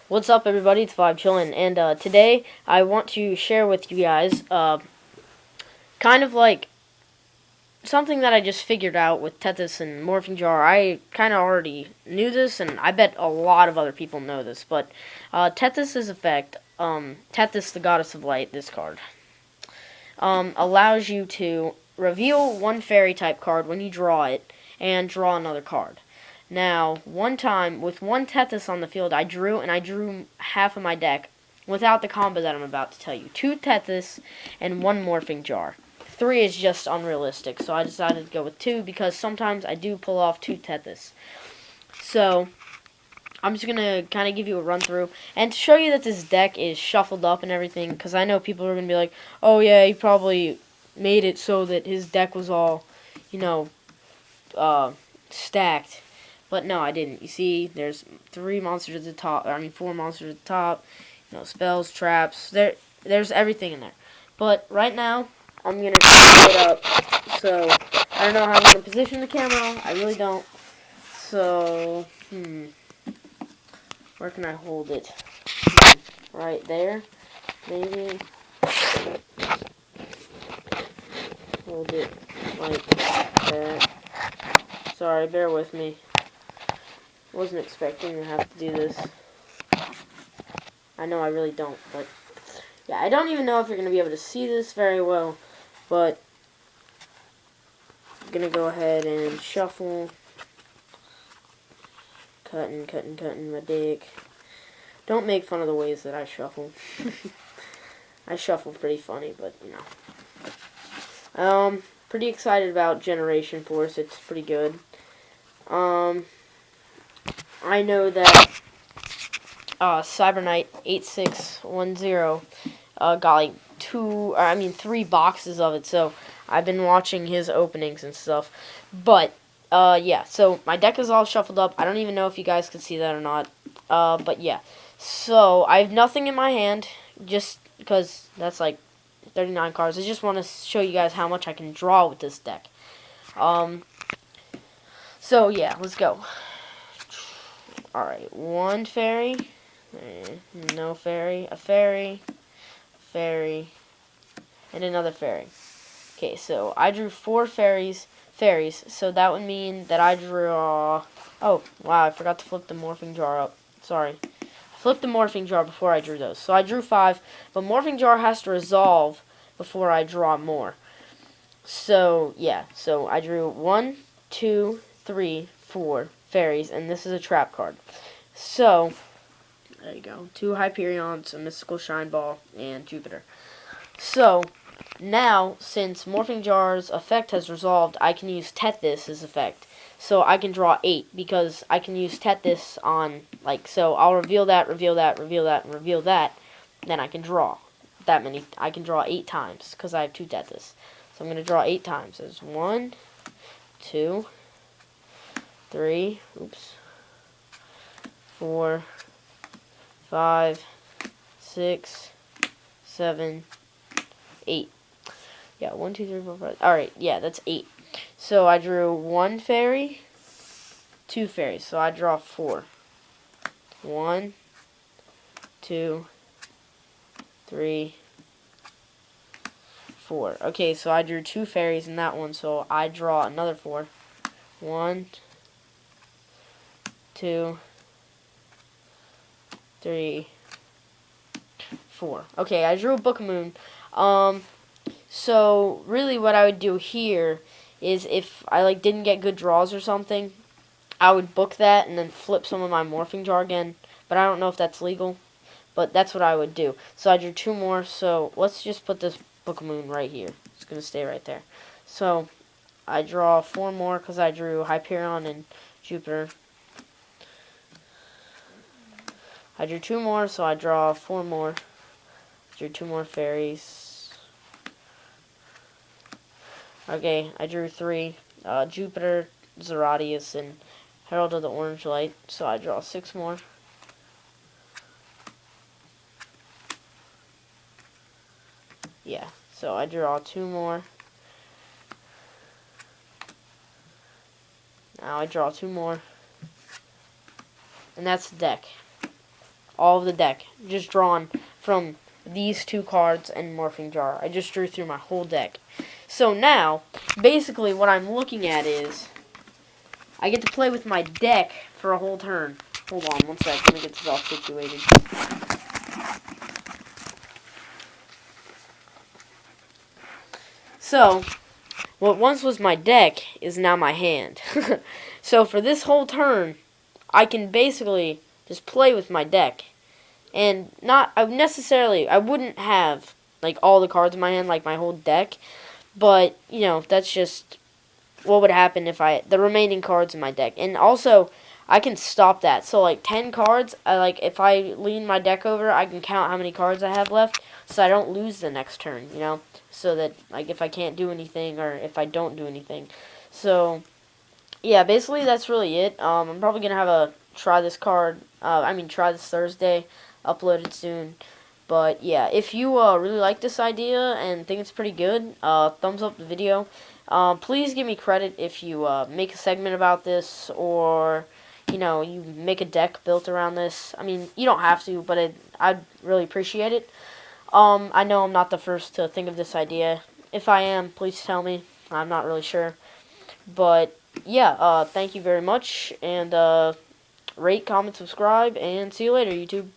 What's up, everybody? It's Vibe Chillin', and today I want to share with you guys kind of like something that I just figured out with Tethys and Morphing Jar. I kind of already knew this, and I bet a lot of other people know this, but Tethys' effect, Tethys, the Goddess of Light, this card, allows you to reveal one fairy type card when you draw it, and draw another card. Now, one time, with one Tethys on the field, I drew half of my deck without the combo that I'm about to tell you. 2 Tethys and 1 Morphing Jar. 3 is just unrealistic, so I decided to go with 2 because sometimes I do pull off 2 Tethys. So, I'm just going to kind of give you a run through and to show you that this deck is shuffled up and everything, because I know people are going to be like, oh yeah, he probably made it so that his deck was all, stacked. But no, I didn't. You see, there's 4 monsters at the top. Spells, traps. There's everything in there. But right now, I'm gonna put it up. So I don't know how I'm gonna position the camera. I really don't. So where can I hold it? Right there, maybe. Hold it like that. Sorry, bear with me. Wasn't expecting to have to do this. I know I really don't, but yeah, I don't even know if you're going to be able to see this very well, but I'm going to go ahead and shuffle. Cutting my dick. Don't make fun of the ways that I shuffle. I shuffle pretty funny, but pretty excited about Generation Force. It's pretty good. I know that Cyberknight 8610 got like 3 boxes of it, so I've been watching his openings and stuff. But yeah, so my deck is all shuffled up. I don't even know if you guys can see that or not. But yeah, so I have nothing in my hand, just because that's like 39 cards. I just want to show you guys how much I can draw with this deck. So yeah, let's go. Alright, 1 fairy. No fairy. A fairy. Fairy. And another fairy. Okay, so I drew 4 fairies, so that would mean that I draw... Oh, wow, I forgot to flip the Morphing Jar up. Sorry. I flipped the Morphing Jar before I drew those. So I drew 5, but Morphing Jar has to resolve before I draw more. So, yeah, so I drew 1, 2, 3, 4 fairies, and this is a trap card. So, there you go. 2 Hyperions, a Mystical Shine Ball, and Jupiter. So, now, since Morphing Jar's effect has resolved, I can use Tethys' effect. So I can draw 8, because I can use Tethys on, so I'll reveal that, and reveal that, then I can draw that many. I can draw 8 times, because I have 2 Tethys. So I'm going to draw 8 times. There's 1, 2, 3, 4, 5, 6, 7, 8. Yeah, 1, 2, 3, 4, 5. Alright, yeah, that's 8. So I drew 1 fairy, 2 fairies. So I draw 4. 1, 2, 3, 4. Okay, so I drew 2 fairies in that one, so I draw another 4. 1, 2, 3, 4. Okay, I drew a Book of Moon. So really what I would do here is if I didn't get good draws or something, I would book that and then flip some of my Morphing Jar again. But I don't know if that's legal, but that's what I would do. So I drew 2 more, so let's just put this Book of Moon right here. It's going to stay right there. So I draw 4 more because I drew Hyperion and Jupiter. I drew 2 more, so I draw 4 more. Drew 2 more fairies. Okay, I drew 3. Jupiter, Zeratius, and Herald of the Orange Light. So I draw 6 more. Yeah, so I draw 2 more. Now I draw 2 more. And that's the deck. all of the deck, just drawn from these 2 cards and Morphing Jar. I just drew through my whole deck. So now, basically what I'm looking at is, I get to play with my deck for a whole turn. Hold on one sec, let me get this all situated. So, what once was my deck is now my hand. So for this whole turn, I can basically just play with my deck. And I wouldn't have like all the cards in my hand, like my whole deck. But, you know, that's just what would happen if the remaining cards in my deck. And also, I can stop that. So like 10 cards, if I lean my deck over, I can count how many cards I have left, so I don't lose the next turn, you know? So that, like, if I can't do anything, or if I don't do anything. So, yeah, basically that's really it. I'm probably going to have a try this Thursday, upload it soon. But, yeah, if you really like this idea and think it's pretty good, thumbs up the video. Please give me credit if you make a segment about this, or, you know, you make a deck built around this. I mean, you don't have to, but I'd really appreciate it. I know I'm not the first to think of this idea. If I am, please tell me. I'm not really sure. But, yeah, thank you very much, and rate, comment, subscribe, and see you later, YouTube.